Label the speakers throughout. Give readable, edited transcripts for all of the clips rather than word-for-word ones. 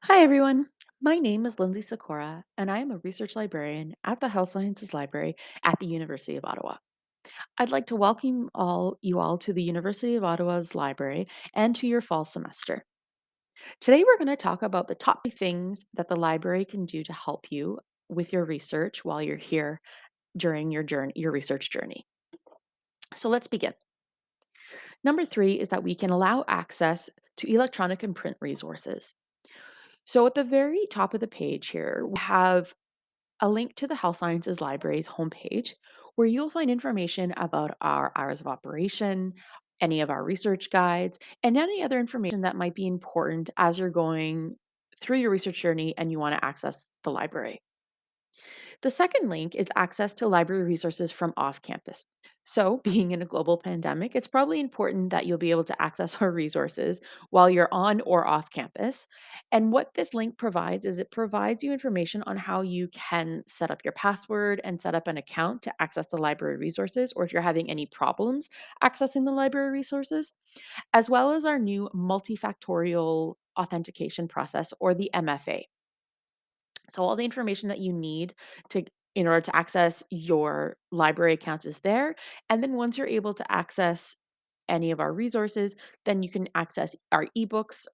Speaker 1: Hi, everyone. My name is Lindsay Sikora, and I am a research librarian at the Health Sciences Library at the University of Ottawa. I'd like to welcome you all to the University of Ottawa's library and to your fall semester. Today, we're going to talk about the top 3 things that the library can do to help you with your research while you're here during your research journey. So let's begin. Number 3 is that we can allow access to electronic and print resources. So at the very top of the page here, we have a link to the Health Sciences Library's homepage, where you'll find information about our hours of operation, any of our research guides, and any other information that might be important as you're going through your research journey and you want to access the library. The second link is access to library resources from off campus. So, being in a global pandemic, it's probably important that you'll be able to access our resources while you're on or off campus. And what this link provides is it provides you information on how you can set up your password and set up an account to access the library resources, or if you're having any problems accessing the library resources, as well as our new multifactorial authentication process, or the MFA. So all the information that you need to in order to access your library account is there. And then once you're able to access any of our resources, then you can access our ebooks,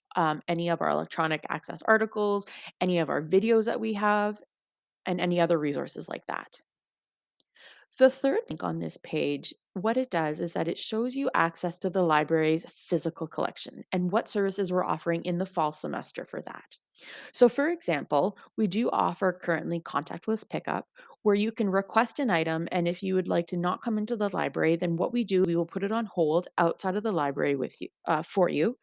Speaker 1: any of our electronic access articles, any of our videos that we have, and any other resources like that. The third link on this page, what it does is that it shows you access to the library's physical collection and what services we're offering in the fall semester for that. So, for example, we do offer currently contactless pickup where you can request an item. And if you would like to not come into the library, then what we do, we will put it on hold outside of the library with you, for you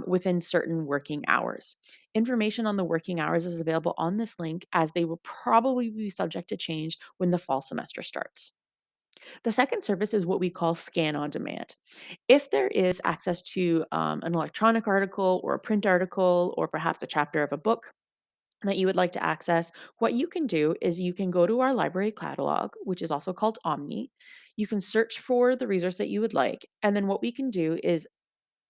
Speaker 1: within certain working hours. Information on the working hours is available on this link as they will probably be subject to change when the fall semester starts. The second service is what we call scan on demand. If there is access to an electronic article or a print article or perhaps a chapter of a book that you would like to access, what you can do is you can go to our library catalog, which is also called Omni. You can search for the resource that you would like. And then what we can do is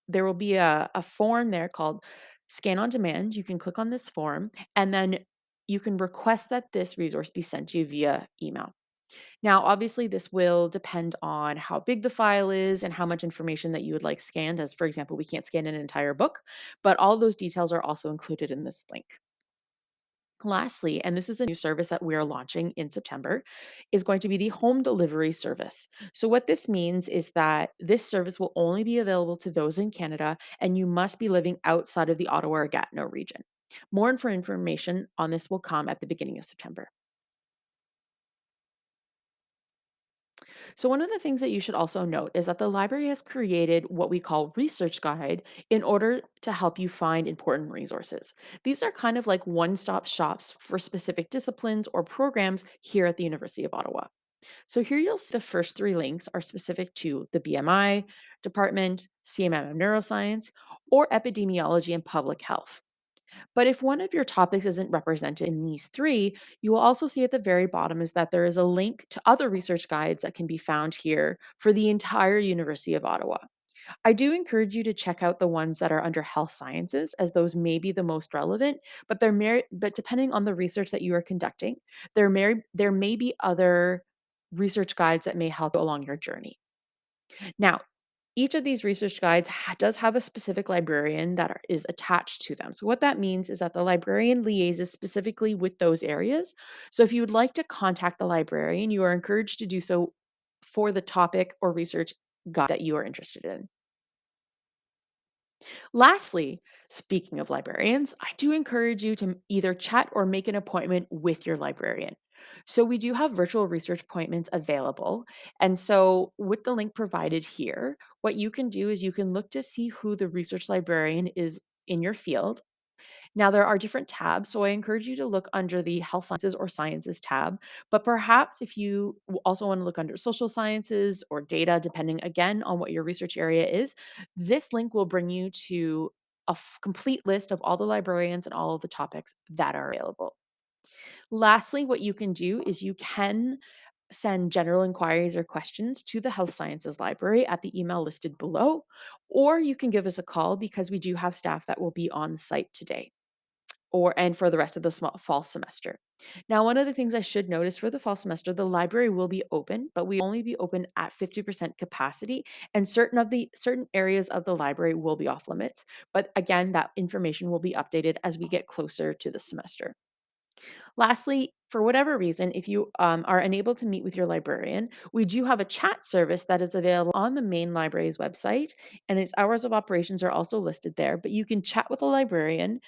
Speaker 1: there will be a form there called Scan on Demand. You can click on this form and then you can request that this resource be sent to you via email. Now, obviously, this will depend on how big the file is and how much information that you would like scanned. As, for example, we can't scan an entire book, but all those details are also included in this link. Lastly, and this is a new service that we're launching in September, is going to be the home delivery service. So, what this means is that this service will only be available to those in Canada, and you must be living outside of the Ottawa or Gatineau region. More information on this will come at the beginning of September. So, one of the things that you should also note is that the library has created what we call research guide in order to help you find important resources. These are kind of like one stop shops for specific disciplines or programs here at the University of Ottawa. So, here you'll see the first 3 links are specific to the BMI department, CMM of neuroscience, or epidemiology and public health. But if one of your topics isn't represented in these 3, you will also see at the very bottom is that there is a link to other research guides that can be found here for the entire University of Ottawa. I do encourage you to check out the ones that are under health sciences as those may be the most relevant, but but depending on the research that you are conducting, there may be other research guides that may help along your journey. Now, each of these research guides does have a specific librarian that is attached to them. So, what that means is that the librarian liaises specifically with those areas. So, if you would like to contact the librarian, you are encouraged to do so for the topic or research guide that you are interested in. Lastly, speaking of librarians, I do encourage you to either chat or make an appointment with your librarian. So, we do have virtual research appointments available. And so, with the link provided here, what you can do is you can look to see who the research librarian is in your field. Now, there are different tabs, so I encourage you to look under the health sciences or sciences tab. But perhaps if you also want to look under social sciences or data, depending again on what your research area is, this link will bring you to a complete list of all the librarians and all of the topics that are available. Lastly, what you can do is you can send general inquiries or questions to the Health Sciences Library at the email listed below, or you can give us a call because we do have staff that will be on site today. and for the rest of the fall semester. Now, one of the things I should notice for the fall semester, the library will be open, but we only be open at 50% capacity, and certain areas of the library will be off limits. But again, that information will be updated as we get closer to the semester. Lastly, for whatever reason, if you are unable to meet with your librarian, we do have a chat service that is available on the main library's website, and its hours of operations are also listed there. But you can chat with a librarian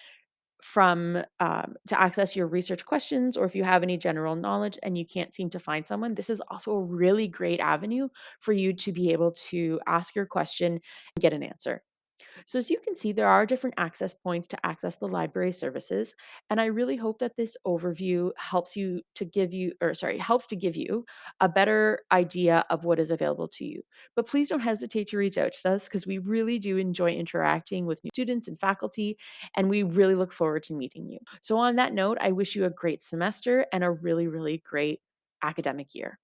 Speaker 1: from to access your research questions, or if you have any general knowledge and you can't seem to find someone, this is also a really great avenue for you to be able to ask your question and get an answer. So, as you can see, there are different access points to access the library services. And I really hope that this overview helps to give you a better idea of what is available to you. But please don't hesitate to reach out to us because we really do enjoy interacting with new students and faculty, and we really look forward to meeting you. So, on that note, I wish you a great semester and a really, really great academic year.